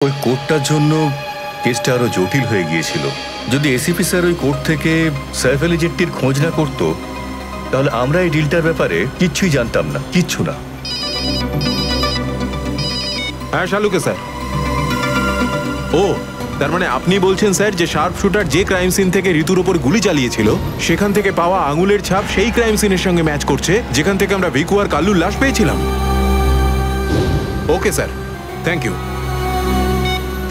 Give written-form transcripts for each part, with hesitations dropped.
ওই কোর্টটার জন্য কেসটা আরো জটিল হয়ে গিয়েছিল। যদি এসিপি স্যার ওই কোর্ট থেকে সাইফ আলী জেট্টির খোঁজ না করতো, তাহলে আমরা এই ডিলটার ব্যাপারে কিচ্ছুই জানতাম না, কিচ্ছু না। হ্যাঁ শালুকে স্যার। ও তার মানে আপনি বলছেন স্যার যে শার্প শুটার যে ক্রাইম সিন থেকে ঋতুর ওপর গুলি চালিয়েছিল সেখান থেকে পাওয়া আঙুলের ছাপ সেই ক্রাইম সিনের সঙ্গে ম্যাচ করছে যেখান থেকে আমরা ভিকু আর কাল্লুর লাশ পেয়েছিলাম। Okay sir, thank you.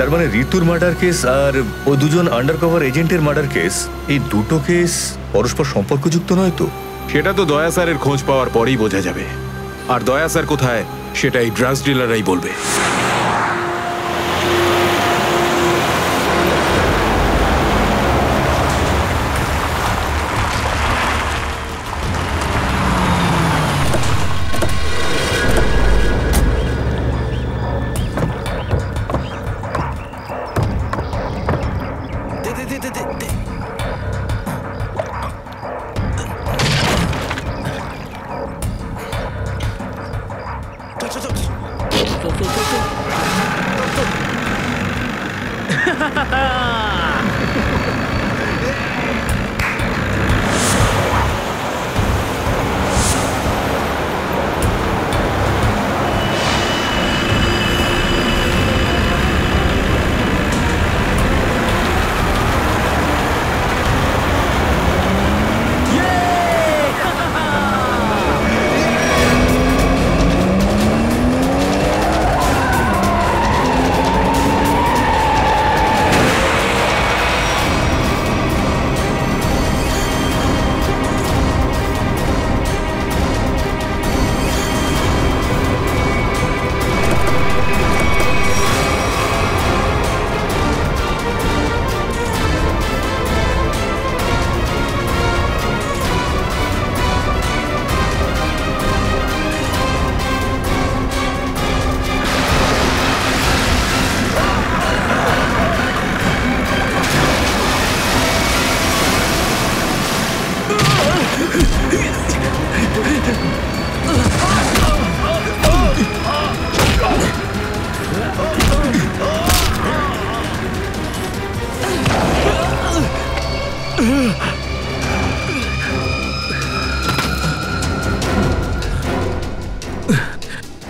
তার মানে ঋতুর মার্ডার কেস আর ও দুজন আন্ডারকভার এজেন্টের মার্ডার কেস, এই দুটো কেস পরস্পর সম্পর্কযুক্ত নয় তো? সেটা তো দয়া স্যারের খোঁজ পাওয়ার পরেই বোঝা যাবে। আর দয়া স্যার কোথায় সেটা এই ড্রাগস ডিলাররাই বলবে।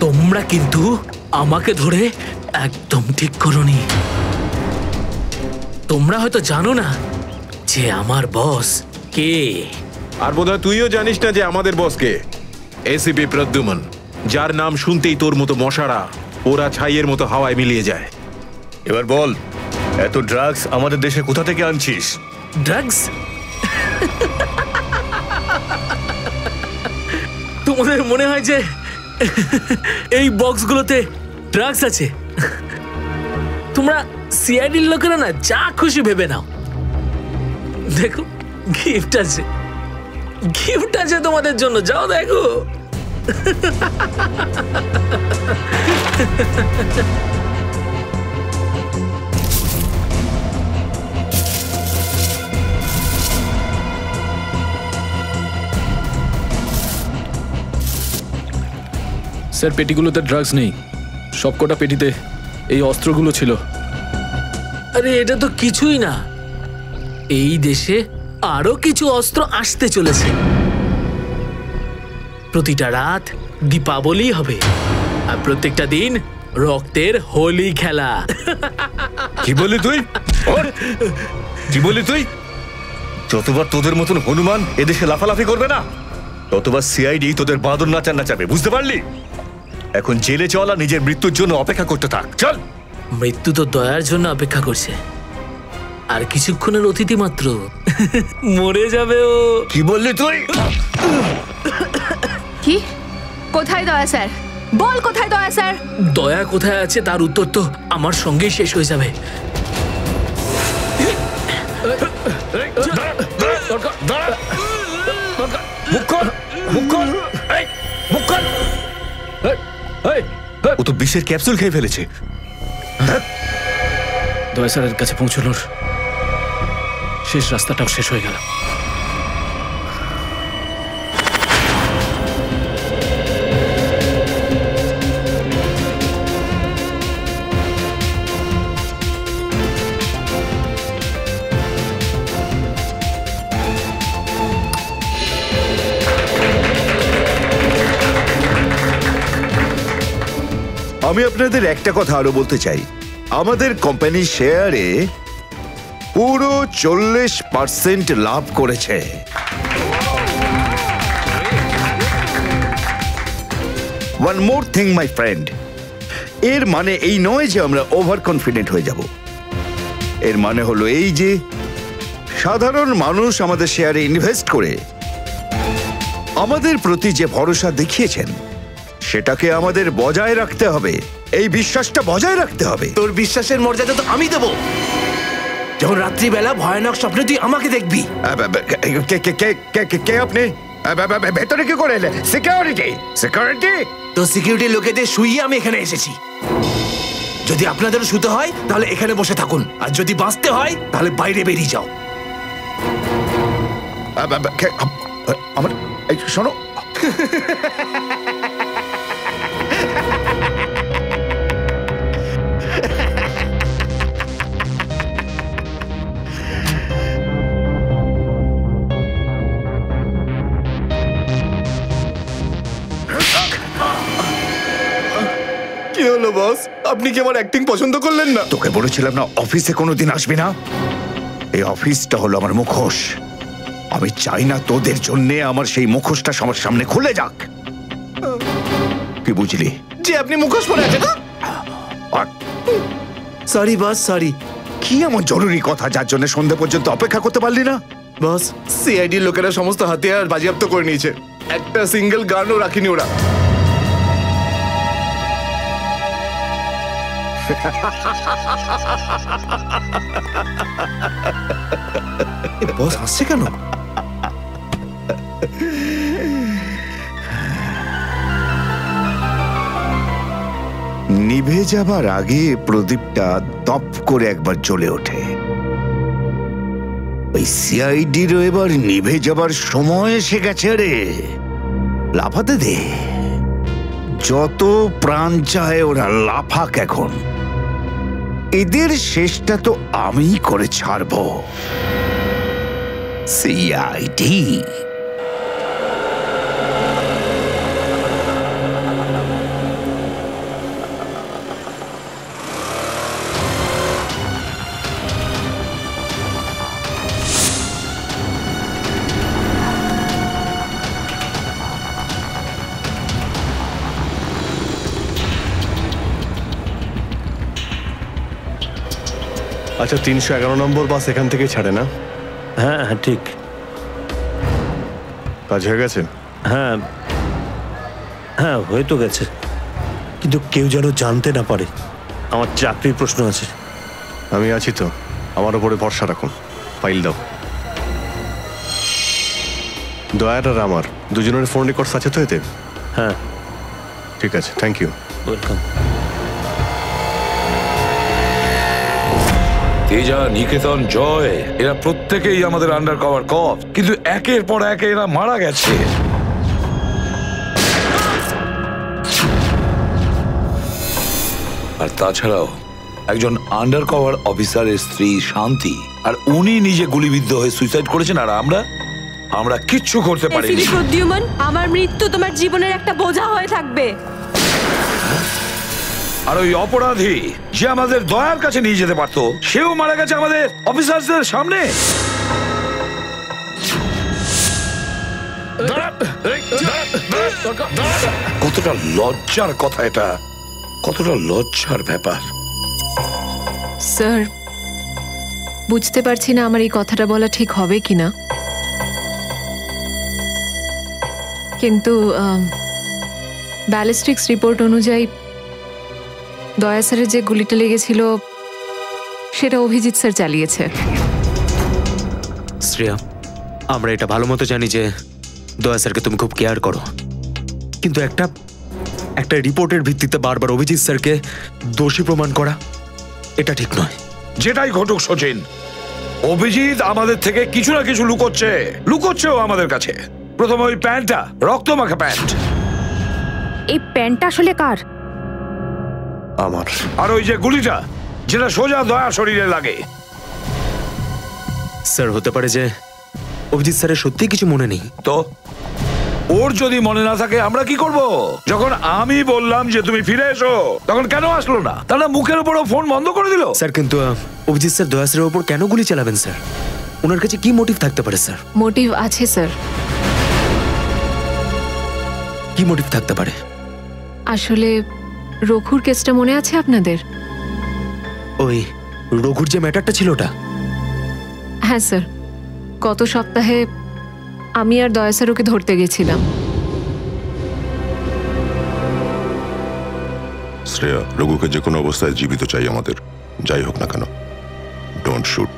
তোমরা কিন্তু আমাকে ধরে একদম ঠিক করোনি। তোমরা হয়তো জানো না যে আমার বস কে। আর বোধহয় তুইও জানিস না যে আমাদের বস কে। এসিপি প্রদ্যুমন, যার নাম শুনতেই তোর মতো মশারা ওরা ছাইয়ের মতো হাওয়ায় মিলিয়ে যায়। এবার বল, এত ড্রাগস আমাদের দেশে কোথা থেকে আনছিস? ড্রাগস? তোমাদের মনে হয় যে এই বক্সগুলোতে ড্রাগস আছে? তোমরা সিআইডির লোকেরা না যা খুশি ভেবে নাও। দেখো গিফট আছে, গিফট আছে তোমাদের জন্য, যাও দেখো। স্যার পেটিগুলোতে ড্রাগস নেই, সবকটা পেটিতে এই অস্ত্রগুলো ছিল। আরে এটা তো কিছুই না, এই দেশে আরো কিছু অস্ত্র আসতে চলেছে। প্রতিটা রাত দীপাবলি হবে আর প্রত্যেকটা দিন রক্তের হোলি খেলা। কি বললি তুই? কি বললি তুই? যতবার তোদের মতন হনুমান এদেশে লাফালাফি করবে না, ততবার সিআইডি তোদের বাঁদর নাচাবে, বুঝতে পারলি? এখন জেলে চল আর নিজের মৃত্যুর জন্য অপেক্ষা করতে থাক। চল। মৃত্যু তো দয়ার জন্য অপেক্ষা করছে, আর কিছুক্ষণের অতিথি মাত্র মরে যাবে ও। কি বললি তুই? কি? কোথায় দয়া স্যার? বল কোথায় দয়া স্যার? দয়া কোথায় আছে তার উত্তর তো আমার সঙ্গেই শেষ হয়ে যাবে। ও তো বিষের ক্যাপসুল খেয়ে ফেলেছে। দয়া স্যারের কাছে পৌঁছানোর শেষ রাস্তাটাও শেষ হয়ে গেল। আমি আপনাদের একটা কথা আরো বলতে চাই, আমাদের কোম্পানির শেয়ারে পুরো 40% লাভ করেছে। One more thing my friend, এর মানে এই নয় যে আমরা ওভার কনফিডেন্ট হয়ে যাব। এর মানে হলো এই যে সাধারণ মানুষ আমাদের শেয়ারে ইনভেস্ট করে আমাদের প্রতি যে ভরসা দেখিয়েছেন সেটাকে আমাদের বজায় রাখতে হবে। এই বিশ্বাসটা বজায় রাখতে হবে। তোর বিশ্বাসের মর্যাদা তো আমি দেবো যখন রাত্রিবেলা ভয়ানক স্বপ্নে তুই আমাকে দেখবি। কে আপনি? ভেতরে কি করে এলে? সিকিউরিটি? সিকিউরিটি? তো সিকিউরিটি লোকেদের শুইয়ে আমি এখানে এসেছি। যদি আপনাদেরও শুতে হয় তাহলে এখানে বসে থাকুন, আর যদি বাঁচতে হয় তাহলে বাইরে বেরিয়ে যাও। আমার শোনো, কি হলো বস, আপনি কি আমার অ্যাক্টিং পছন্দ করলেন না? তোকে বলেছিলাম না অফিসে কোনোদিন আসবি না? এই অফিসটা হলো আমার মুখোশ। আমি চাই না তোদের জন্য আমার সেই মুখোশটা সবার সামনে খুলে যাক। কি বুঝলি? যে আপনি মুখোশ পরে আছেন। Sorry boss, sorry. কি এমন জরুরি কথা যার জন্য সন্ধ্যে পর্যন্ত অপেক্ষা করতে পারলি না? বস, সিআইডি লোকেরা সমস্ত হাতিয়ার বাজেয়াপ্ত করে নিয়েছে, একটা সিঙ্গেল গানও রাখিনি ওরা। বস হাসছে কেন? নিভে যাবার আগে প্রদীপটা দপ করে একবার জ্বলে ওঠে। ওই সিআইডিরও এবার নিভে যাবার সময় এসে গেছে রে। লাফাতে দে, যত প্রাণ চায় ওরা লাফাক এখন। এদের শেষটা তো আমি করে ছাড়বো। সিআইডি আচ্ছা, 311 নম্বর বাস এখান থেকে ছাড়ে না? হ্যাঁ হ্যাঁ ঠিক। কাজ হয়ে গেছে? হ্যাঁ হ্যাঁ হয়ে তো গেছে, কিন্তু কেউ যেন জানতে না পারে। আমার চাকরির প্রশ্ন আছে। আমি আছি তো, আমার উপরে ভরসা রাখুন। ফাইল দাও। দয়ার আর আমার দুজনের ফোন রেকর্ডস আছে তো এতে? হ্যাঁ ঠিক আছে, থ্যাংক ইউ। ওয়েলকাম। তেজা, নিকেতন, জয়, এরা প্রত্যেকেই আমাদের আন্ডার কভার কপ, কিন্তু একের পর এক এরা মারা গেছে। আর তাছাড়াও একজন আন্ডার কভার অফিসারের স্ত্রী শান্তি, আর উনি নিজে গুলিবিদ্ধ হয়ে সুইসাইড করেছেন, আর আমরা কিচ্ছু করতে পারিনি। প্রদ্যুম্ন, আমার মৃত্যু তোমার জীবনের একটা বোঝা হয়ে থাকবে। আর ওই অপরাধী যে আমাদের দয়ার কাছে নিয়ে যেতে পারতো, সেও মারা গেছে আমাদের অফিসারদের সামনে। কতটা লজ্জার কথা এটা, কতটা লজ্জার ব্যাপার। স্যার, বুঝতে পারছি না আমার এই কথাটা বলা ঠিক হবে কিনা, কিন্তু ব্যালিস্টিক্স রিপোর্ট অনুযায়ী দয়া স্যারের যে গুলিটা লেগেছিল সেটা অভিজিৎ স্যার চালিয়েছে। শ্রেয়া, আমরা এটা ভালো মতো জানি যে দয়া স্যারকে তুমি খুব কেয়ার করো, কিন্তু একটা রিপোর্টের ভিত্তিতে বারবার অভিজিৎ স্যারকে দোষী প্রমাণ করা এটা ঠিক নয়। যেটাই ঘটুক সচিন, অভিজিৎ আমাদের থেকে কিছু না কিছু লুকোচ্ছেও আমাদের কাছে। প্রথমে ওই প্যান্টটা, রক্তমাখা প্যান্ট। এই প্যান্টটা আসলে কার? আমার। আর ওই যে গুলিটা, যেটা সোজা দয়া শরীরে লাগে। স্যার, হতে পারে যে অভিজিৎ স্যারের সত্যি কিছু মনে নেই। তো ওর যদি মনে না থাকে আমরা কি করব? যখন আমি বললাম যে তুমি ফিরে এসো, তখন কেন আসলো না? তাহলে মুখের উপরও ফোন বন্ধ করে দিল। স্যার কিন্তু অভিজিৎ স্যার দয়া স্যারের ওপর কেন গুলি চালাবেন স্যার? ওনার কাছে কি মোটিভ থাকতে পারে স্যার? মোটিভ আছে স্যার। কি মোটিভ থাকতে পারে? আসলে রঘুর কেসটা মনে আছে আপনাদের? ওই রঘুর যে ম্যাটারটা ছিল ওটা? হ্যাঁ স্যার, গত সপ্তাহে আমি আর দয়া স্যার ওকে ধরতে গেছিলাম। শ্রেয়া, রঘুকে যে কোনো অবস্থায় জীবিত চাই আমাদের, যাই হোক না কেন। Don't shoot.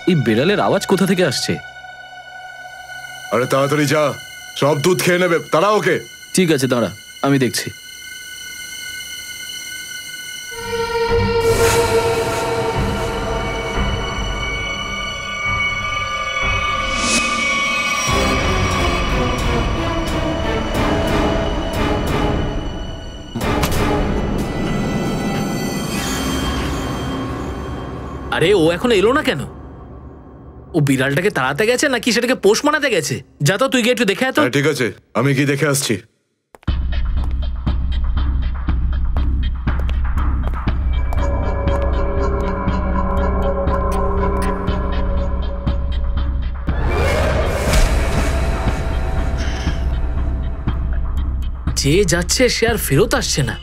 এই বেড়ালের আওয়াজ কোথা থেকে আসছে? আরে তাড়াতাড়ি যা, সব দুধ খেয়ে নেবে, তারা ওকে। ঠিক আছে, দাঁড়া, আমি দেখছি। আরে ও এখন এলো না কেন? ও বিড়ালটাকে তাড়াতে গেছে নাকি সেটাকে পোষ মানাতে গেছে? যা তো, তুই গিয়ে একটু দেখে আয় তো। ঠিক আছে, আমি কি দেখে আসছি। যে যাচ্ছে সে আর ফেরত আসছে না।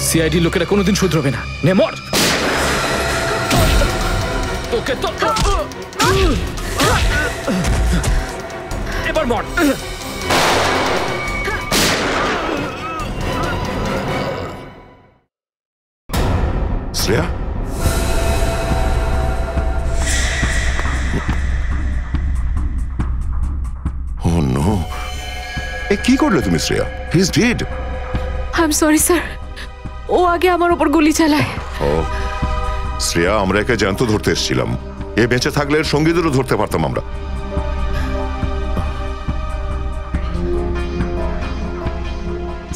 সিআইডি লোকেরা কোনোদিন শুধরবে না। নে মর। তোকে তো এবার মর। শ্রেয়া, ও নো, এ কি করলে তুমি Shreya? He is dead. I am sorry sir, ও আগে আমার উপর গুলি চালায়। ও শ্রেয়া, আমরা একে জ্যান্ত ধরতে এসেছিলাম। এ বেঁচে থাকলে এর সঙ্গীদেরও ধরতে পারতাম আমরা।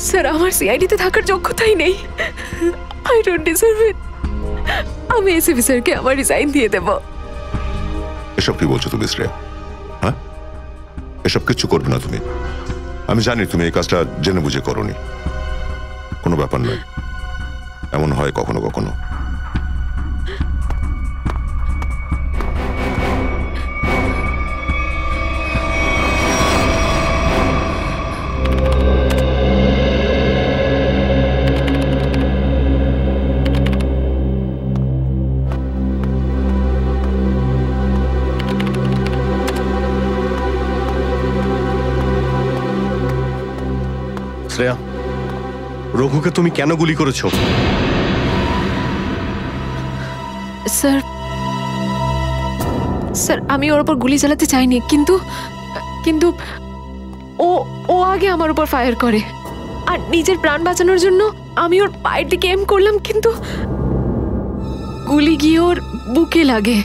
স্যার, আমার সিআইডিতে থাকার যোগ্যতাই নেই। আই ডোন্ট ডিজার্ভ ইট। আমি এসিপি স্যারকে আমার রিজাইন দিয়ে দেব। এসব কি বলছো তুমি শ্রেয়া? হ্যাঁ, এসব কিচ্ছু করবে না তুমি। আমি জানি তুমি এই কাজটা জেনে বুঝে করোনি। কোনো ব্যাপার নয়, এমন হয় কখনো কখনো। শ্রেয়া, রঘুকে তুমি কেন গুলি করেছো? স্যার, স্যার আমি ওর উপর গুলি চালাতে চাইনি, কিন্তু কিন্তু ও ও আগে আমার উপর ফায়ার করে। আর নিজের প্রাণ বাঁচানোর জন্য আমি ওর পায়ের দিকে এম করলাম, কিন্তু গুলি গিয়ে ওর বুকে লাগে।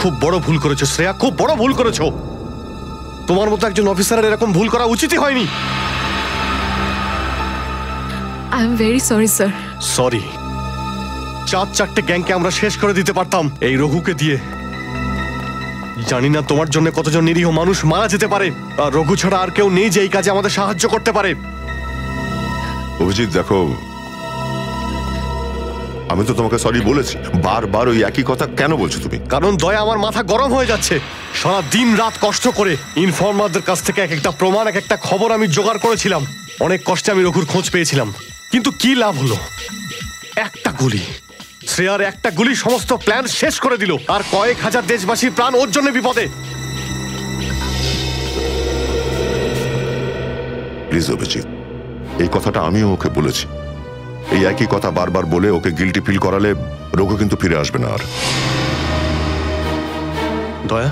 খুব বড় ভুল করেছো শ্রেয়া, খুব বড় ভুল করেছো। তোমার মতো একজন অফিসারের এরকম ভুল করা উচিতই হয়নি। I am very sorry sir. Sorry? 4-4টে গ্যাংকে আমরা শেষ করে দিতে পারতাম এই রঘুকে দিয়ে। জানি না তোমার জন্য কতজন নিরীহ মানুষ মারা যেতে পারে, আর রঘু ছাড়া আর কেউ নেই যে এই কাজে আমাদের সাহায্য করতে পারে। অভিজিৎ দেখো, আমি তো তোমাকে সরি বলেছি, বারবার ওই একই কথা কেন বলছো তুমি? কারণ দয়া আমার মাথা গরম হয়ে যাচ্ছে। সারা দিন রাত কষ্ট করে ইনফর্মারদের কাছ থেকে এক একটা প্রমাণ, এক একটা খবর আমি জোগাড় করেছিলাম। অনেক কষ্টে আমি রঘুর খোঁজ পেয়েছিলাম, কিন্তু কি লাভ হলো? একটা গুলি, শ্রেয়ার একটা গুলি সমস্ত প্ল্যান শেষ করে দিল, আর কয়েক হাজার দেশবাসীর প্রাণ ওর জন্য বিপদে। প্লিজ অভিজিৎ, এই কথাটা আমিও ওকে বলেছি। এই একই কথা বারবার বলে ওকে গিল্টি ফিল করালে রঘু কিন্তু ফিরে আসবে না আর। দয়া,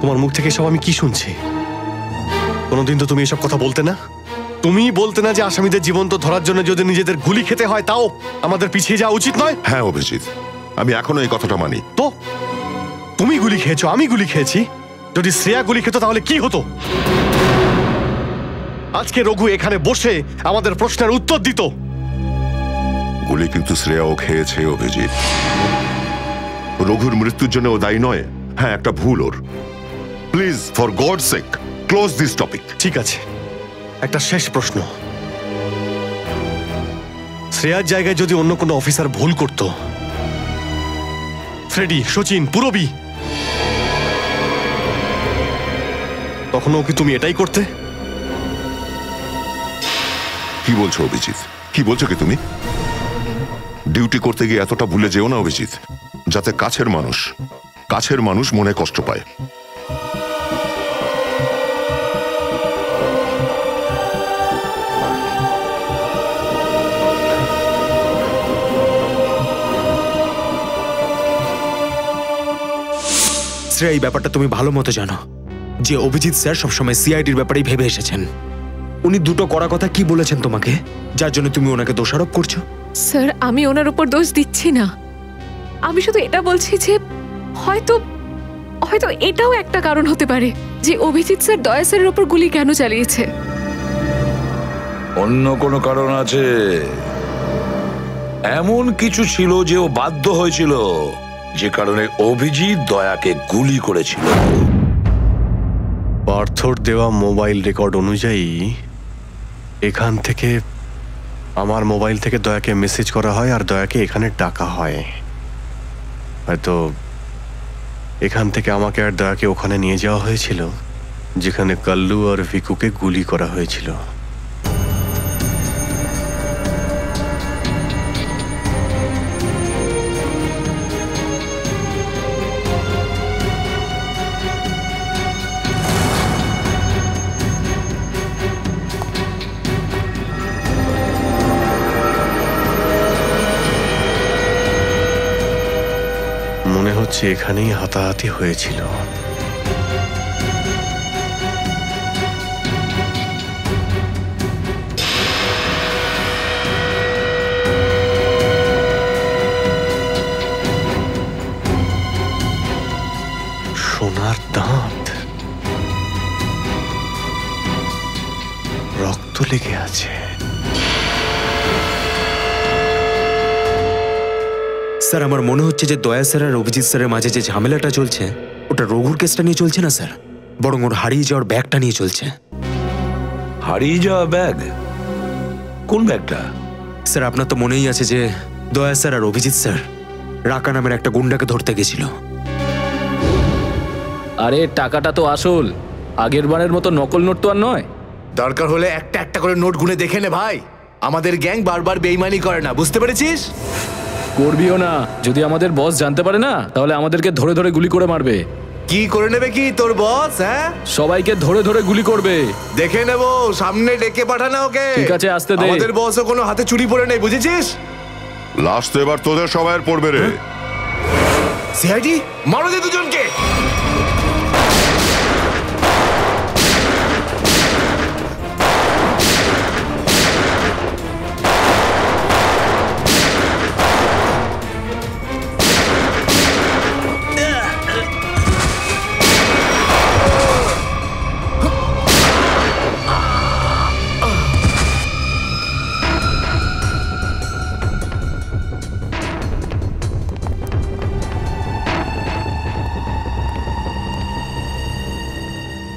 তোমার মুখ থেকে সব আমি কি শুনছি? কোনোদিন তো তুমি এসব কথা বলতে না। তুমি বলতে না যে আসামিদের জীবন্ত ধরার জন্য যদি নিজেদের গুলি খেতে হয় তাও আমাদের পিছিয়ে যাওয়া উচিত নয়? হ্যাঁ অভিজিৎ, আমি এখনো এই কথাটা মানি। তো তুমি গুলি খেয়েছো, আমি গুলি খেয়েছি। যদি শ্রেয়া গুলি খেত তাহলে কি হতো? আজকে রঘু এখানে বসে আমাদের প্রশ্নের উত্তর দিত। গুলি কিন্তু শ্রেয়াও খেয়েছে অভিজিৎ। রঘুর মৃত্যুর জন্য ও দায়ী নয়। হ্যাঁ, একটা ভুল ওর। Please, for god sake, close this topic. ঠিক আছে, একটা শেষ প্রশ্ন। শ্রেয়ার জায়গায় যদি অন্য কোনো অফিসার ভুল করত, ফ্রেডি, সচিন, পুরবী, তখনও কি তুমি এটাই করতে? কি বলছো অভিজিৎ? কি বলছো কি তুমি? ডিউটি করতে গিয়ে এতটা ভুলে যেও না অভিজিৎ, যাতে কাছের মানুষ মনে কষ্ট পায়। শ্রেয়া, এই ব্যাপারটা তুমি ভালো মতো জানো যে অভিজিৎ স্যার সবসময় সিআইডির ব্যাপারেই ভেবে এসেছেন। উনি দুটো কড়া কথা কি বলেছেন তোমাকে, যার জন্য তুমি ওনাকে দোষারোপ করছো? স্যার, আমি ওনার উপর দোষ দিচ্ছি না। আমি শুধু এটা বলছি যে হয়তো হয়তো এটাও একটা কারণ হতে পারে যে অভিজিৎ স্যার দয়া স্যারের উপর গুলি কেন চালিয়েছে। অন্য কোনো কারণ আছে? এমন কিছু ছিল যে ও বাধ্য হয়েছিল, যে কারণে অভিজিৎ দয়াকে গুলি করেছিল। পার্থর দেওয়া মোবাইল রেকর্ড অনুযায়ী এখান থেকে আমার মোবাইল থেকে দয়াকে মেসেজ করা হয় আর দয়াকে এখানে ডাকা হয়। হয়তো এখান থেকে আমাকে আর দয়াকে ওখানে নিয়ে যাওয়া হয়েছিল যেখানে কাল্লু আর ভিকুকে গুলি করা হয়েছিল। মনে হচ্ছে এখানেই হাতাহাতি হয়েছিল। সোনার দাঁত, রক্ত লেগে আছে। স্যার, আমার মনে হচ্ছে যে দয়া স্যার আর অভিজিৎ স্যারের মাঝে যে ঝামেলাটা চলছে ওটা রঘুর কেসটা নিয়ে চলছে না স্যার, বরং ওর হারিয়ে যাওয়ার ব্যাগটা নিয়ে চলছে। হারিয়ে যাওয়া ব্যাগ? কোন ব্যাগটা? স্যার, আপনার তো মনেই আছে যে দয়া স্যার আর অভিজিৎ স্যার রাকা নামের একটা গুন্ডাকে ধরতে গেছিল। আরে টাকাটা তো আসল, আগের বারের মতো নকল নোট তো আর নয়। দরকার হলে একটা একটা করে নোট গুনে দেখে নে ভাই। আমাদের গ্যাং বারবার বেইমানি করে না, বুঝতে পেরেছিস? করবিও না। যদি আমাদের বস জানতে পারে না তাহলে আমাদেরকে ধরে ধরে গুলি করে মারবে। কি করে নেবে কি তোর বস? হ্যাঁ, সবাইকে ধরে ধরে গুলি করবে। দেখে নেব, সামনে ডেকে পাঠানা ওকে। ঠিক আছে, আসতে দে। আমাদের বসও কোনো হাতে চুরি পড়ে নেই, বুঝেছিস? লাস্ট তো এবার তোদের সবাইয়ের পড়বে রে। সিআইডি মারো দে দুজনকে।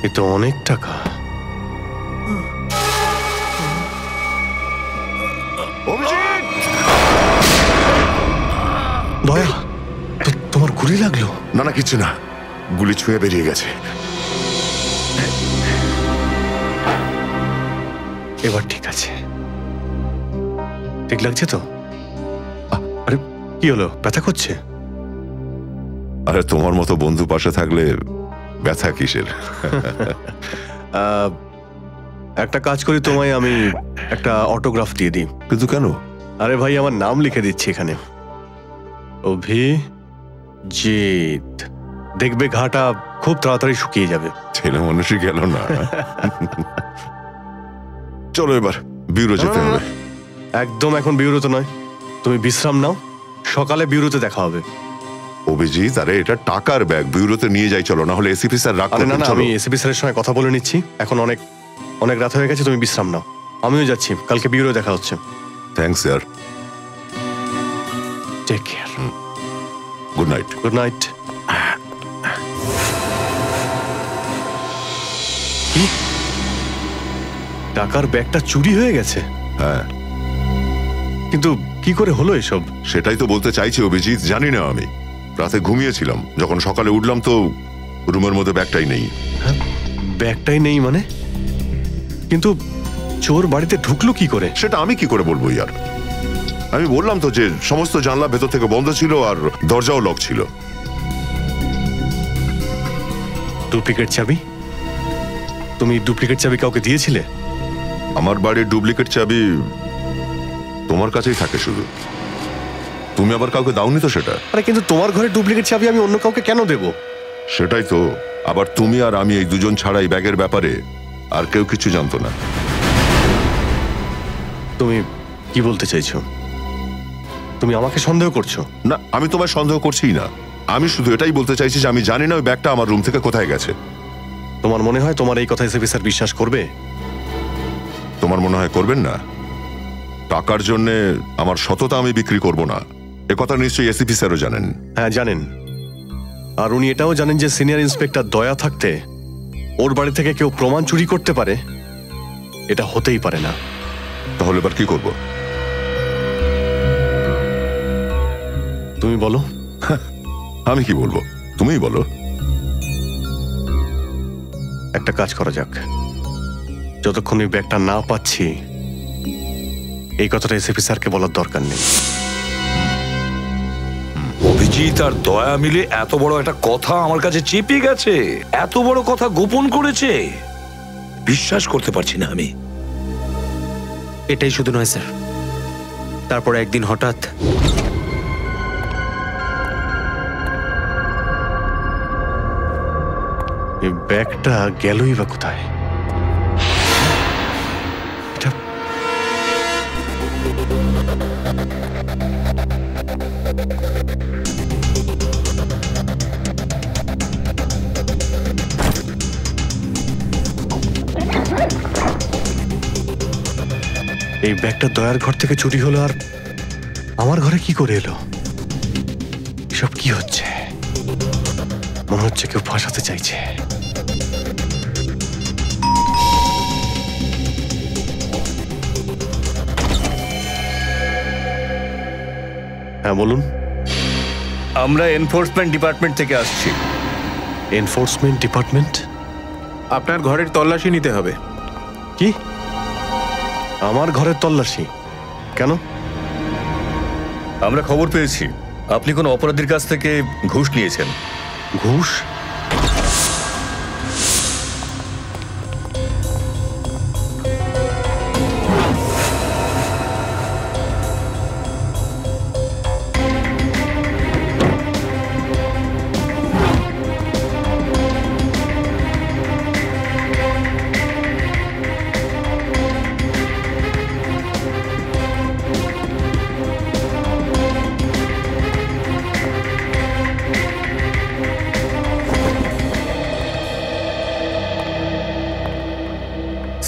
এ তো অনেক টাকা। দয়া, তোমার গুলি লাগলো? না না, কিছু না, গুলি ছুঁয়ে বেরিয়ে গেছে। এবার ঠিক আছে, ঠিক লাগছে তো? আরে কি হলো, ব্যথা করছে? আরে তোমার মতো বন্ধু পাশে থাকলে ব্যথা কিসের? একটা কাজ করি, তোমায় আমি একটা অটোগ্রাফ দিয়ে দিই। কিন্তু কেন? আরে ভাই, আমার নাম লিখে দিচ্ছি এখানে, অভিজিৎ। দেখবে ঘাটা খুব তাড়াতাড়ি শুকিয়ে যাবে। ছেলে মানুষই গেল না। চলো এবার বিউরো যেতে হবে। একদম এখন বিউরোতে নয়, তুমি বিশ্রাম নাও, সকালে বিউরোতে দেখা হবে। অভিজিৎ, আরে এটা টাকার ব্যাগ, বিউরোতে নিয়ে যাই চলো, না হলে এসিপি স্যার রাগ করবেন। না, আমি এসিপি স্যারের সঙ্গে কথা বলে নিচ্ছি, এখন অনেক অনেক রাত হয়ে গেছে, তুমি বিশ্রাম নাও। আমিও যাচ্ছি, কালকে বিউরো দেখা হচ্ছে। Thanks sir. Take care. Good night. Good night. টাকার ব্যাগটা চুরি হয়ে গেছে? হ্যাঁ। কিন্তু কি করে হলো এসব? সেটাই তো বলতে চাইছি অভিজিৎ, জানি না। আমি রাতে ঘুমিয়েছিলাম, যখন সকালে উঠলাম তো রুমের মধ্যে ব্যাগটাই নেই। ব্যাগটাই নেই মানে? কিন্তু চোর বাড়িতে ঢুকলো কি করে? সেটা আমি কি করে বলবো ইয়ার। আমি বললাম তো যে সমস্ত জানলা ভেতর থেকে বন্ধ ছিল আর দরজাও লক ছিল। ডুপ্লিকেট চাবি? তুমি ডুপ্লিকেট চাবি কাউকে দিয়েছিলে? আমার বাড়ির ডুপ্লিকেট চাবি তোমার কাছেই থাকে শুধু, তুমি আবার কাউকে দাওনি তো সেটা। আরে কিন্তু তোমার ঘরের ডুপ্লিকেট চাবি আমি অন্য কাউকে কেন দেব? সেটাই তো, আবার তুমি আর আমি এই দুজন ছাড়া এই ব্যাগের ব্যাপারে আর কেউ কিছু জানতো না। তুমি কি বলতে চাইছো? তুমি আমাকে সন্দেহ করছো? না, আমি তোমায় সন্দেহ করছি না, আমি শুধু এটাই বলতে চাইছি যে আমি জানি না ওই ব্যাগটা আমার রুম থেকে কোথায় গেছে। তোমার মনে হয় তোমার এই কথা এসপি স্যার বিশ্বাস করবে? তোমার মনে হয় করবেন না? টাকার জন্য আমার সততা আমি বিক্রি করব না, এ কথা নিশ্চয়ই এসপি স্যারও জানেন। হ্যাঁ জানেন, আর উনি এটাও জানেন যে সিনিয়র ইন্সপেক্টর দয়া থাকতে ওর বাড়ি থেকে কেউ প্রমাণ চুরি করতে পারে, এটা হতেই পারে না। তাহলে এবার কি করব? তুমি বলো। আমি কি বলবো, তুমিই বলো। একটা কাজ করা যাক, যতক্ষণ এই ব্যাগটা না পাচ্ছি এই কথাটা এসপি স্যারকে বলার দরকার নেই। অভিজিৎ আর দয়া মিলে এত বড় একটা কথা আমার কাছে চেপে গেছে, এত বড় কথা গোপন করেছে, বিশ্বাস করতে পারছি না আমি। এটাই শুধু নয় স্যার, তারপর একদিন হঠাৎ এই ব্যাগটা গেলই বা কোথায়? এই ব্যাগটা দয়ার ঘর থেকে চুরি হলো, আর আমার ঘরে কি করে এলো? এসব কি হচ্ছে? মনে হচ্ছে কেউ ফাঁসাতে চাইছে। হ্যাঁ বলুন। আমরা এনফোর্সমেন্ট ডিপার্টমেন্ট থেকে আসছি। Enforcement department? আপনার ঘরের তল্লাশি নিতে হবে। কি? আমার ঘরের তল্লাশি কেন? আমরা খবর পেয়েছি আপনি কোনো অপরাধীর কাছ থেকে ঘুষ নিয়েছেন। ঘুষ?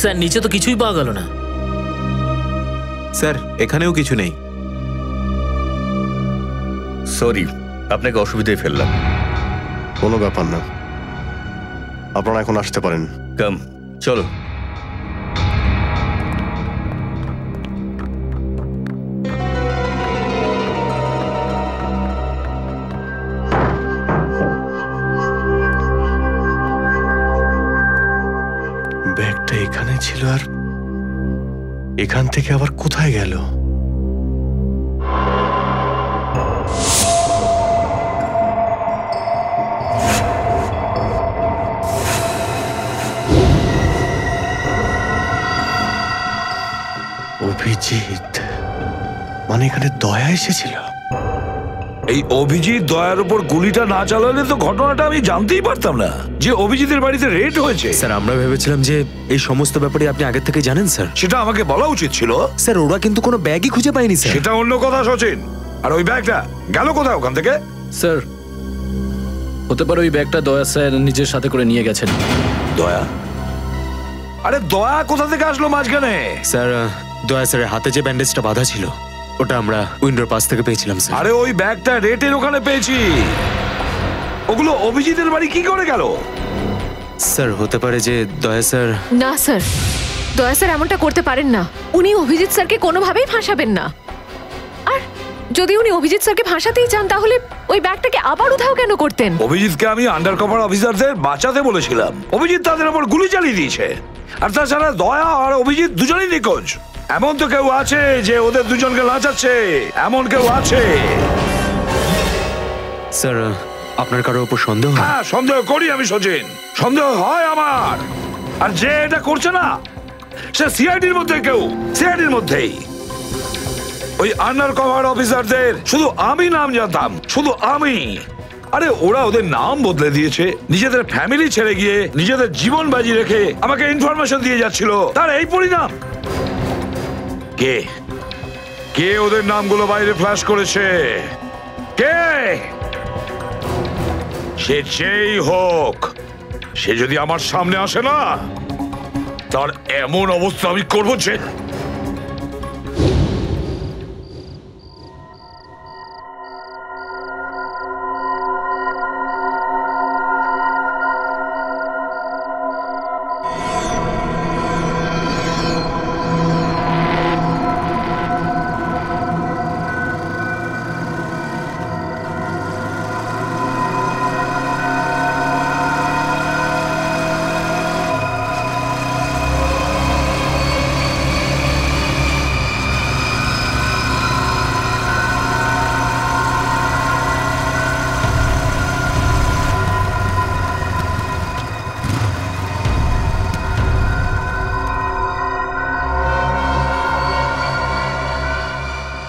স্যার নিচে তো কিছুই পাওয়া গেল না। স্যার এখানেও কিছু নেই। সরি, আপনাকে অসুবিধায় ফেললাম। কোনো ব্যাপার না, আপনারা এখন আসতে পারেন। কাম, চলো। ব্যাগটা এখানে ছিল, আর এখান থেকে আবার কোথায় গেল? অভিজিৎ মানে এখানে দয়া এসেছিল? এই অভিজিৎ দয়ার উপর গুলিটা না চালালে তো ঘটনাটা আমি জানতেই পারতাম না যে অভিজিতের বাড়িতে রেড হয়েছে। স্যার আমরা ভেবেছিলাম যে এই সমস্ত ব্যাপারে আপনি আগে থেকে জানেন স্যার। সেটা আমাকে বলা উচিত ছিল। স্যার ওরা কিন্তু কোনো ব্যাগই খুঁজে পায়নি স্যার। সেটা অন্য কথা সচিন। আর ওই ব্যাগটা গেল কোথায় ওখান থেকে? স্যার হতে পারে ওই ব্যাগটা দয়া স্যার নিজের সাথে করে নিয়ে গেছেন। দয়া? আরে দয়া কোথা থেকে আসলো মাঝখানে? স্যার দয়া স্যারের হাতে যে ব্যান্ডেজটা বাঁধা ছিল ওটা আমরা উইন্ডোর পাশ থেকে পেয়েছিলাম স্যার। আরে ওই ব্যাগটা রেটের ওখানে পেয়েছি। ওগুলো অভিজিতের বাড়ি কি করে গেল? স্যার হতে পারে যে দয়া স্যার। না স্যার, দয়া স্যার এমনটা করতে পারেন না। উনি অভিজিৎ স্যারকে কোনোভাবেই ফাঁসাবেন না। আর যদি উনি অভিজিৎ স্যারকে ফাঁসাতেই চান তাহলে ওই ব্যাগটাকে আবার উধাও কেন করতেন? অভিজিৎকে আমি আন্ডার কভার অফিসারদের বাঁচাতে বলেছিলাম। অভিজিৎ তাদের উপর গুলি চালিয়ে দিয়েছে। আর তাছাড়া দয়া আর অভিজিৎ দুজনেই নিখোঁজ। এমন তো কেউ আছে যে ওদের দুজনকে লাচাচ্ছে, এমন কেউ আছে? স্যার আপনার কারোর উপর সন্দেহ? হ্যাঁ সন্দেহ করি আমি সচিন, সন্দেহ হয় আমার। আর যে এটা করছে না সে সিআইডির মধ্যে কেউ, সিআইডির মধ্যেই। ওই আন্ডার কভার অফিসারদের শুধু আমি নাম জানতাম, শুধু আমি। আরে ওরা ওদের নাম বদলে দিয়েছে, নিজেদের ফ্যামিলি ছেড়ে গিয়ে নিজেদের জীবন বাজি রেখে আমাকে ইনফরমেশন দিয়ে যাচ্ছিল। তার এই পরিণাম। কে কে ওদের নামগুলো বাইরে ফ্ল্যাশ করেছে? কে? সে যেই হোক, সে যদি আমার সামনে আসে না তার এমন অবস্থা আমি করবো যে।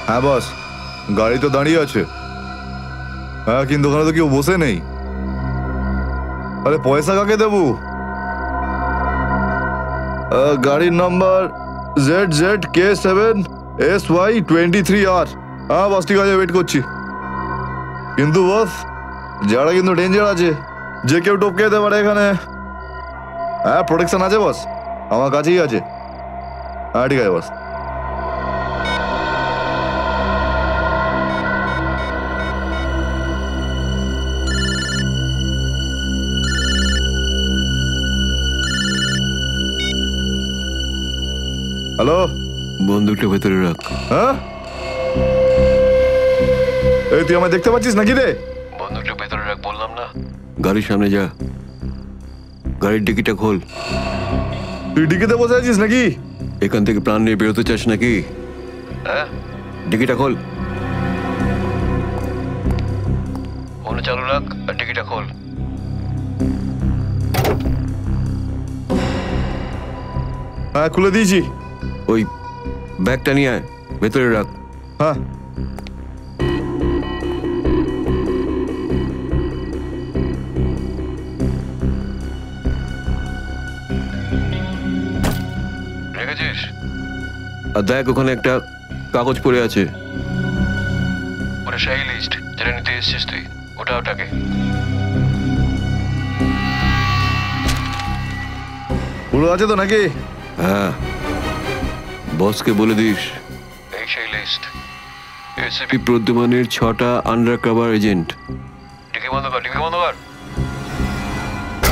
হ্যাঁ বস, গাড়ি তো দাঁড়িয়ে আছে। হ্যাঁ কিন্তু ওখানে তো কেউ বসে নেই। আরে পয়সা কাকে দেবো? গাড়ির নাম্বার ZZK7SY23R। হ্যাঁ বস ঠিক আছে, ওয়েট করছি। কিন্তু বস যারা কিন্তু ডেঞ্জার আছে, যে কেউ টপকে যেতে পারে এখানে। হ্যাঁ প্রোটেকশন আছে বস, আমার কাছেই আছে। হ্যাঁ ঠিক আছে বস। হ্যালো, বন্দুকটা ভেতরে রাখ। হ্যাঁ এই তুই আমায় দেখতে পাচ্ছিস নাকি রে? বন্দুকটা ভেতরে রাখ বললাম না। গাড়ির সামনে যা, গাড়ির ডিকিটা খোল। তুই ডিকিতে বসে আছিস নাকি? এখান থেকে প্রাণ নিয়ে বেরোতে চাস নাকি? হ্যাঁ ডিকিটা খোল। ফোন চালু রাখ আর ডিকিটা খোল। হ্যাঁ খুলে দিয়েছি। ওই ব্যাগটা নিয়ে আয়, ভেতরে রাখ। হ্যাঁ রেখেছিস? আর দেখ ওখানে একটা কাগজ পড়ে আছে, ওটা সেই লিস্ট যেটা নিতে এসেছিস তুই। ওটাকে পুরো আছে তো নাকি? হ্যাঁ বসকে বলে দিস এই সেই লিস্ট। এসিপি প্রদ্যুমানের 6টা আন্ডার কভার এজেন্ট। ডিকি বন্ধ কর, ডিকি বন্ধ কর।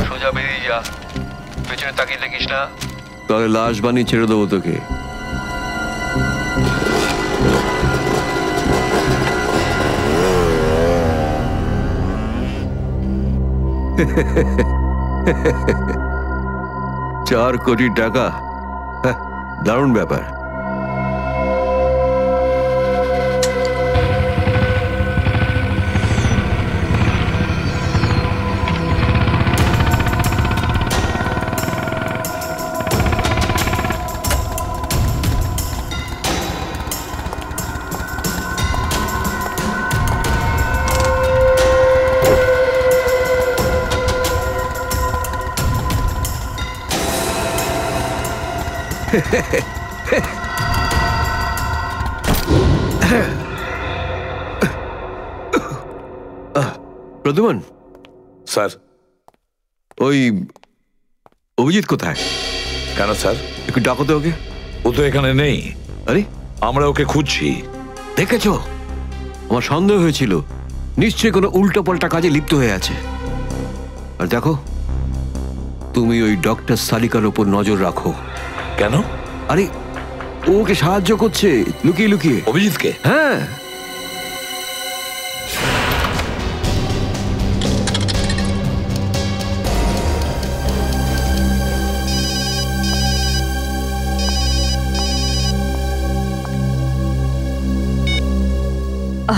সোজা বেরিয়ে যা, পেছনে তাকিয়ে দেখিস না, তাহলে লাশ বানিয়ে ছেড়ে দেবো তোকে। $4 কোটি, দারুণ ব্যাপার। প্রদ্যুমান স্যার, ওই অভিজিৎ কোথায়? কেন স্যার? একটু ডাকো তো ওকে। ও তো এখানে নেই। আরে আমরা ওকে খুঁজছি। দেখেছো, আমার সন্দেহ হয়েছিল নিশ্চয়ই কোনো উল্টো পাল্টা কাজে লিপ্ত হয়ে আছে। আর দেখো, তুমি ওই ডক্টর সালিকার ওপর নজর রাখো। কেন? আরে ও ওকে সাহায্য করছে লুকিয়ে লুকিয়ে। অভিজিৎকে? হ্যাঁ।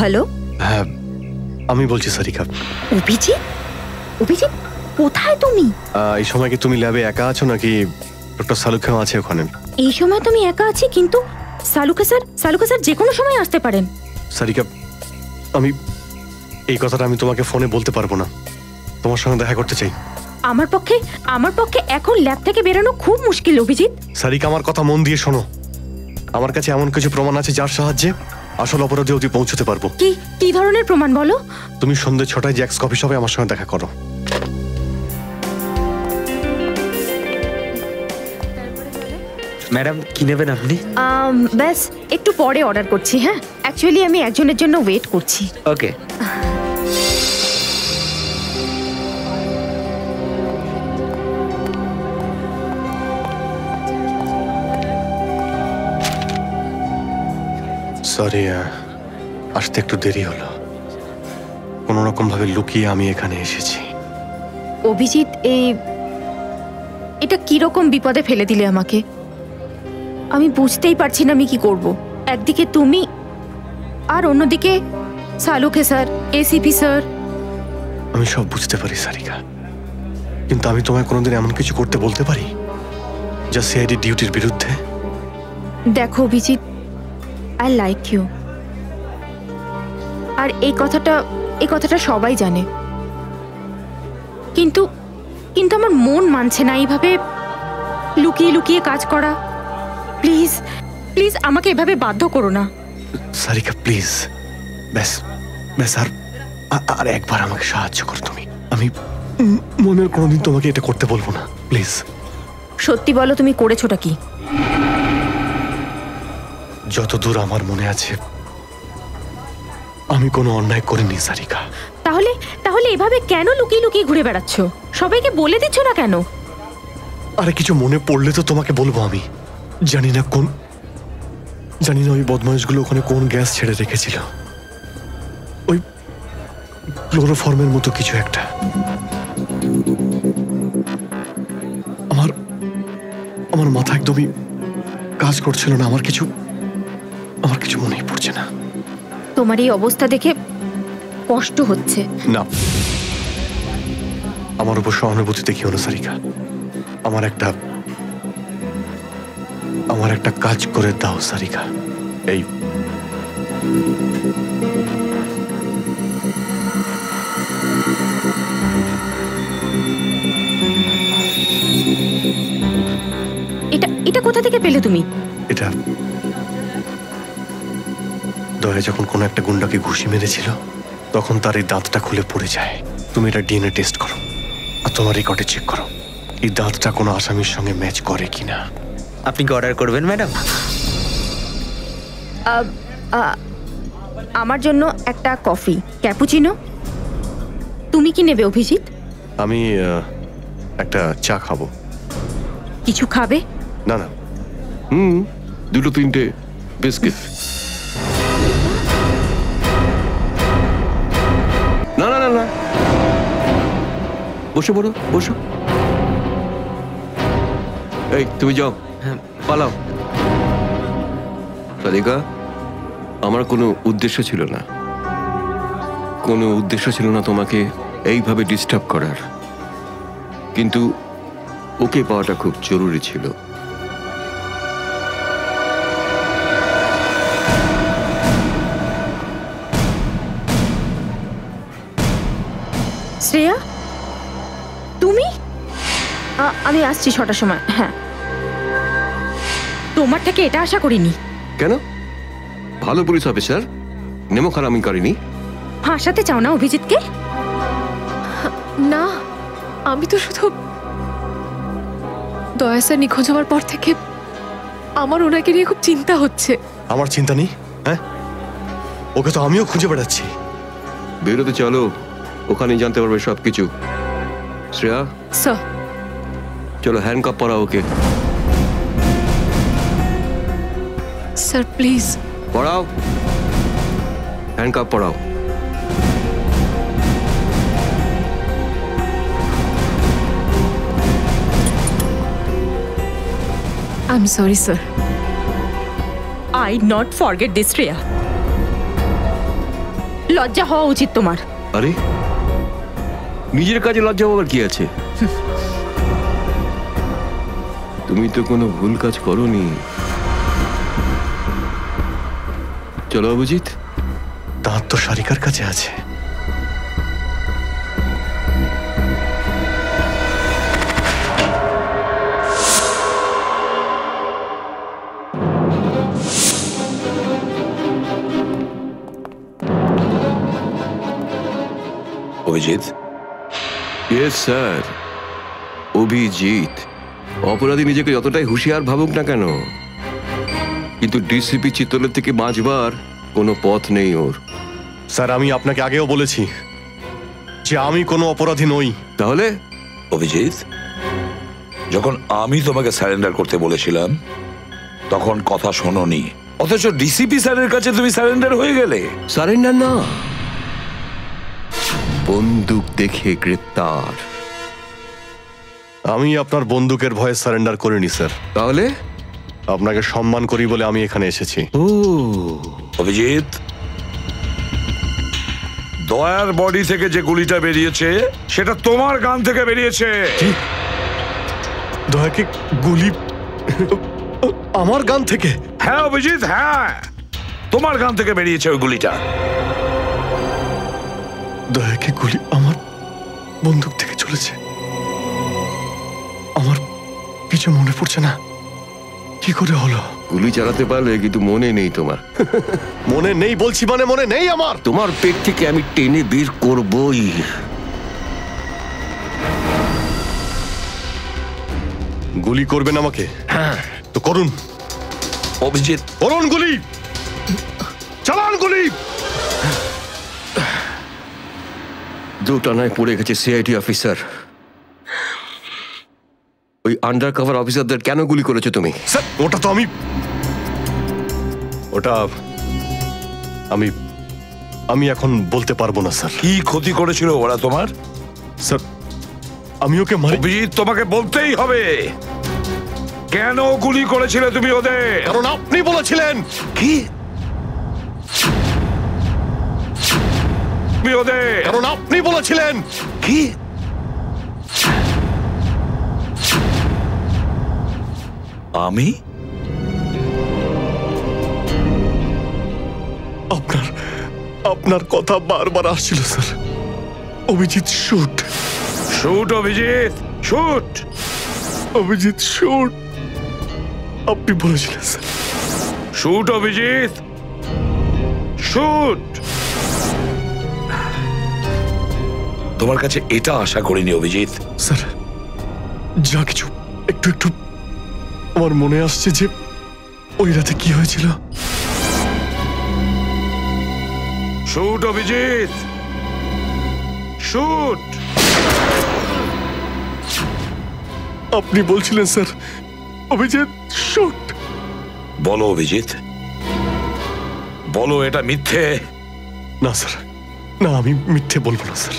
হ্যালো, হ্যাঁ আমি বলছি সারিকা। অভিজিৎ? অভিজিৎ কোথায় তুমি? এই সময় কি তুমি ল্যাবে একা আছো নাকি ডক্টর সালুখাও আছে ওখানে? এই সময় তো আমি একা আছি, কিন্তু সালুকা স্যার যে কোনো সময় আসতে পারেন। সারিকা, আমি এই কথাটা আমি তোমাকে ফোনে বলতে পারবো না। তোমার সঙ্গে দেখা করতে চাই। আমার পক্ষে এখন ল্যাব থেকে বেরোনো খুব মুশকিল অভিজিৎ। সারিকা, আমার কথা মন দিয়ে শোনো। আমার কাছে এমন কিছু প্রমাণ আছে যার সাহায্যে আসল অপরাধী অবধি পৌঁছতে পারবো। কি ধরনের প্রমাণ বলো? তুমি সন্ধ্যে 6টায় জ্যাক্স কফি শপে আমার সঙ্গে দেখা করো। ম্যাডাম কি নেবেন আপনি? ব্যাস একটু পরে অর্ডার করছি। হ্যাঁ, অ্যাকচুয়ালি আমি একজনের জন্য ওয়েট করছি। ওকে। সরি, আসতে একটু দেরি হলো। কোনো রকম ভাবে লুকিয়ে আমি এখানে এসেছি। অভিজিৎ, এটা কিরকম বিপদে ফেলে দিলে আমাকে। আমি বুঝতেই পারছি না আমি কি করব। একদিকে তুমি আর অন্যদিকে সালুকে স্যার, এসিপি স্যার। আমি সব বুঝতে পারি সারিকা, কিন্তু আমি তোমায় কোনোদিন এমন কিছু করতে বলতে পারি যা সিআইডি ডিউটির বিরুদ্ধে? দেখো অভিজিৎ, আই লাইক ইউ, আর এই কথাটা সবাই জানে, কিন্তু আমার মন মানছে না এইভাবে লুকিয়ে লুকিয়ে কাজ করা। প্লিজ প্লিজ আমাকে এভাবে বাধ্য করো না। সারিকা প্লিজ, ব্যাস আর একবার আমাকে সাহায্য করো তুমি। আমি মনের কোনোদিন তোমাকে এটা করতে বলবো না, প্লিজ। সত্যি বলো, তুমি করেছোটা কি? যতদূর আমার মনে আছে আমি কোনো অন্যায় করিনি সারিকা। তাহলে এভাবে কেন লুকিয়ে লুকিয়ে ঘুরে বেড়াচ্ছ? সবাইকে বলে দিচ্ছ না কেন? আরে কিছু মনে পড়লে তো তোমাকে বলবো। আমি জানি না ওই বদমাইশগুলো ওখানে কোন গ্যাস ছেড়ে রেখেছিল। ওই ক্লোরোফর্মের মতো কিছু একটা। আমার মাথা একদমই কাজ করছিল না। আমার কিছু মনেই পড়ছে না। তোমার এই অবস্থা দেখে কষ্ট হচ্ছে। না, আমার উপর সহানুভূতি দেখিও না সারিকা। আমার একটা কাজ করে দাও সারিকা। এটা কোথা থেকে পেলে তুমি? এটা দয়া যখন কোনো একটা গুন্ডাকে ঘুষি মেরেছিল তখন তার এই দাঁতটা খুলে পড়ে যায়। তুমি এটা ডিএনএ টেস্ট করো আর তোমার রেকর্ডে চেক করো এই দাঁতটা কোনো আসামির সঙ্গে ম্যাচ করে কিনা। আপনি কি অর্ডার করবেন ম্যাডাম? আমার জন্য একটা কফি ক্যাপুচিনো। তুমি কি নেবে অভিজিৎ? আমি একটা চা খাবো। কিছু খাবে? না। দুটো তিনটে বিস্কিট। না, বসো। এই তুমি যাও, পালাও। সাদিকা, আমার কোনো উদ্দেশ্য ছিল না তোমাকে এইভাবে ডিস্টার্ব করার, কিন্তু ওকে পাওয়াটা খুব জরুরি ছিল। শ্রেয়া, তুমি? আমি আসছি 6টার সময়। হ্যাঁ। তোমার থেকে এটা আশা করিনি। কেন? ভালো পুলিশ অফিসার, নেমো খারামি করেনি। ফাঁসাতে চাও না অভিজিৎকে? না, আমি তো শুধু দয়া স্যার নিখোঁজ হওয়ার পর থেকে আমার ওনাকে নিয়ে খুব চিন্তা হচ্ছে। আমার চিন্তা নেই, হ্যাঁ? ওকে তো আমিও খুঁজে বেড়াচ্ছি। বেরোতে চলো, ওখানেই জানতে পারবে সবকিছু। শ্রেয়া, স্যার। চলো হ্যান্ডকাপ পরাও ওকে। Sir please. পড়াও, হ্যান্ডকাপ পড়াও। I am sorry sir. I not forget this Shreya. লজ্জা হওয়া উচিত তোমার। আরে নিজের কাজে লজ্জা হওয়ার কি আছে? তুমি তো কোনো ভুল কাজ করোনি। চলো অভিজিৎ। দাঁত তো সারিকার কাছে আছে। অভিজিৎ? Yes sir, Abhijit. অপরাধী নিজেকে যতটাই হুঁশিয়ার ভাবুক না কেন, কিন্তু ডিসিপি চিত্তলের থেকে বাঁচবার কোনো পথ নেই ওর। স্যার আমি আপনাকে আগেও বলেছি যে আমি কোনো অপরাধী নই। তাহলে? অভিজিৎ, যখন আমি তোমাকে সারেন্ডার করতে বলেছিলাম তখন কথা শোনোনি, অথচ ডিসিপি স্যারের কাছে তুমি সারেন্ডার হয়ে গেলে। সারেন্ডার না, বন্দুক দেখে গ্রেপ্তার। আমি আপনার বন্দুকের ভয়ে সারেন্ডার করিনি স্যার। তাহলে? আপনাকে সম্মান করি বলে আমি এখানে এসেছি। অভিজিৎ, দয়ার বডি থেকে যে গুলিটা বেরিয়েছে সেটা তোমার গান থেকে বেরিয়েছে। দয়াকে গুলি আমার গান থেকে? হ্যাঁ অভিজিৎ, হ্যাঁ, তোমার গান থেকে বেরিয়েছে ওই গুলিটা। দয়াকে গুলি আমার বন্দুক থেকে চলেছে? আমার কিছু মনে পড়ছে না, কি করে হলো? গুলি চালাতে পারলে, কিন্তু মনে নেই তোমার। মনে নেই বলছি মানে মনে নেই আমার। তোমার পেট থেকে আমি টেনে বের করবই। গুলি করবেন আমাকে? হ্যাঁ তো করুন অভিজিৎ, করুন গুলি, চালান গুলি। দুটানায় পড়ে গেছে সিআইডি অফিসার। ওই আন্ডার কভার অফিসারদের কেন গুলি করেছো তুমি? স্যার ওটা তো আমি এখন বলতে পারবো না স্যার। কি ক্ষতি করেছিল ওরা তোমার? স্যার আমি ওকে মারি। অভিজিৎ, তোমাকে বলতেই হবে কেন গুলি করেছিলে তুমি ওদের। কারণ আপনি বলেছিলেন। কি? ওদের কারণ আপনি বলেছিলেন। কি? আমি? আপনার কথা বারবার আসছিল sir. Abhijit shoot. Shoot Abhijit, shoot. Abhijit shoot, আপনি বলেছিলেন স্যার। Shoot Abhijit, shoot. তোমার কাছে এটা আশা করিনি অভিজিৎ। স্যার যা কিছু একটু একটু আমার মনে আসছে যে ওই রাতে কি হয়েছিল। Shoot Abhijit, shoot. আপনি বলছিলেন স্যার অভিজিৎ শুট। বলো অভিজিৎ, বলো এটা মিথ্যে। না স্যার, না আমি মিথ্যে বলবো না স্যার।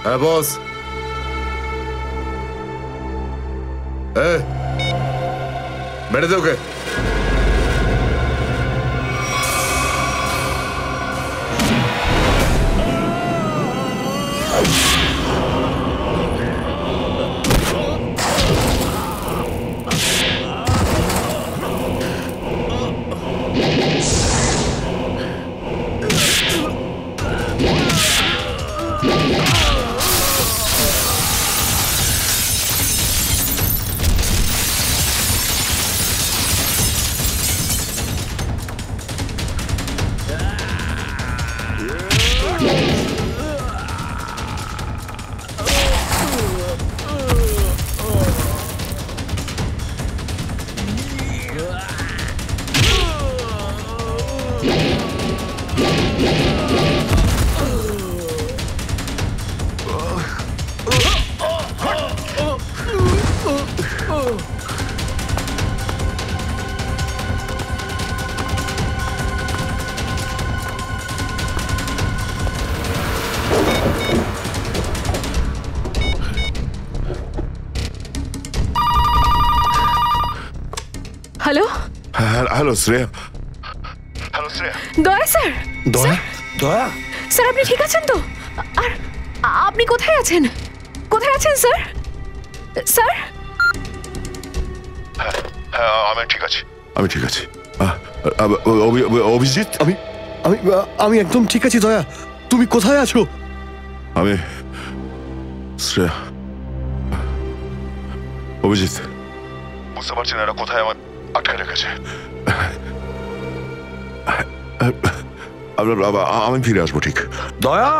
হ্যাঁ বস। মেরে দে ওকে। হ্যালো শ্রেয়া। হ্যালো শ্রেয়া। দয়া স্যার। দয়া? দয়া? স্যার আপনি ঠিক আছেন তো? আর আপনি কোথায় আছেন? কোথায় আছেন স্যার? স্যার? হ্যাঁ আমি ঠিক আছি, আমি ঠিক আছি। অভিজিৎ? আমি আমি আমি একদম ঠিক আছি দয়া। তুমি কোথায় আছো? আমি শ্রেয়া। অভিজিৎ, বুঝতে পারছি না এরা কোথায় আমার আটকে রেখেছে। আমি ফিরে আসবো ঠিক। দয়া,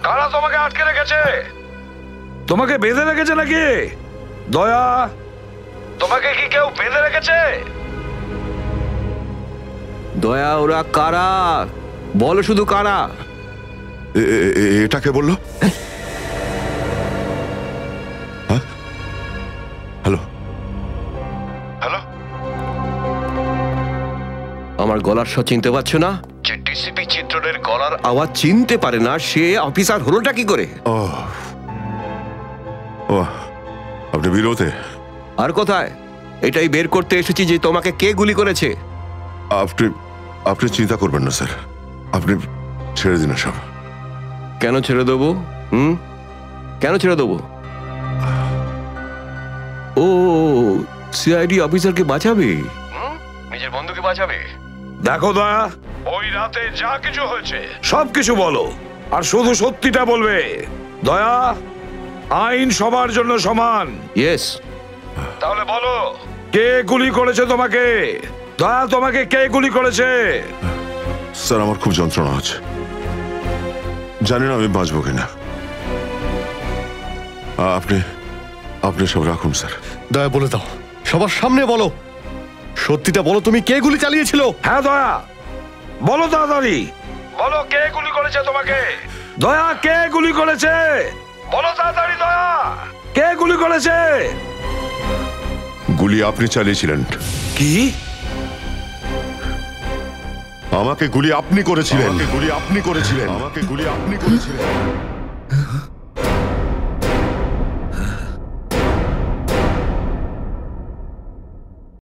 কারা তোমাকে আটকে রেখেছে? তোমাকে বেঁধে রেখেছে নাকি? দয়া, তোমাকে কি কেউ বেঁধে রেখেছে? দয়া, ওরা কারা? বলো শুধু কারা। এটাকে বললো? হ্যাঁ, হ্যালো হ্যালো। আমার গলার স্বর চিনতে পারছো না? যে ডিসিপি চিত্রনের গলার আওয়াজ চিনতে পারে না সে অফিসার হলোটা কি করে? ও, আপনি বিরোধে? আর কোথায়? এটাই বের করতে এসেছি যে তোমাকে কে গুলি করেছে। আপনি আপনি চিন্তা করবেন না স্যার, আপনি ছেড়ে দিন সব। কেন ছেড়ে দেবো? কেন ছেড়ে দেবো? ও, সিআইডি অফিসারকে বাঁচাবে, নিজের বন্ধুকে বাঁচাবে। দেখো দয়া, ওই রাতে যা কিছু হয়েছে সবকিছু বলো, আর শুধু সত্যিটা বলবে। দয়া, আইন সবার জন্য সমান। ইয়েস। তাহলে বলো, কে গুলি করেছে তোমাকে? দয়া, তোমাকে কে গুলি করেছে? স্যার আমার খুব যন্ত্রণা হচ্ছে, জানি না আমি বাঁচবো কিনা। আপনি আপনি সব রাখুন স্যার। দয়া বলে দাও, সবার সামনে বলো, সত্যিটা বলো, তুমি কে গুলি চালিয়েছিল? হ্যাঁ দয়া, বলো তাড়াতাড়ি, বলো কে গুলি করেছে তোমাকে? দয়া, কে গুলি করেছে? বলো তাড়াতাড়ি দয়া, কে গুলি করেছে? গুলি আপনি চালিয়েছিলেন। কি? আমাকে গুলি আপনি করেছিলেন। আমাকে গুলি আপনি করেছিলেন। আমাকে গুলি আপনি করেছিলেন।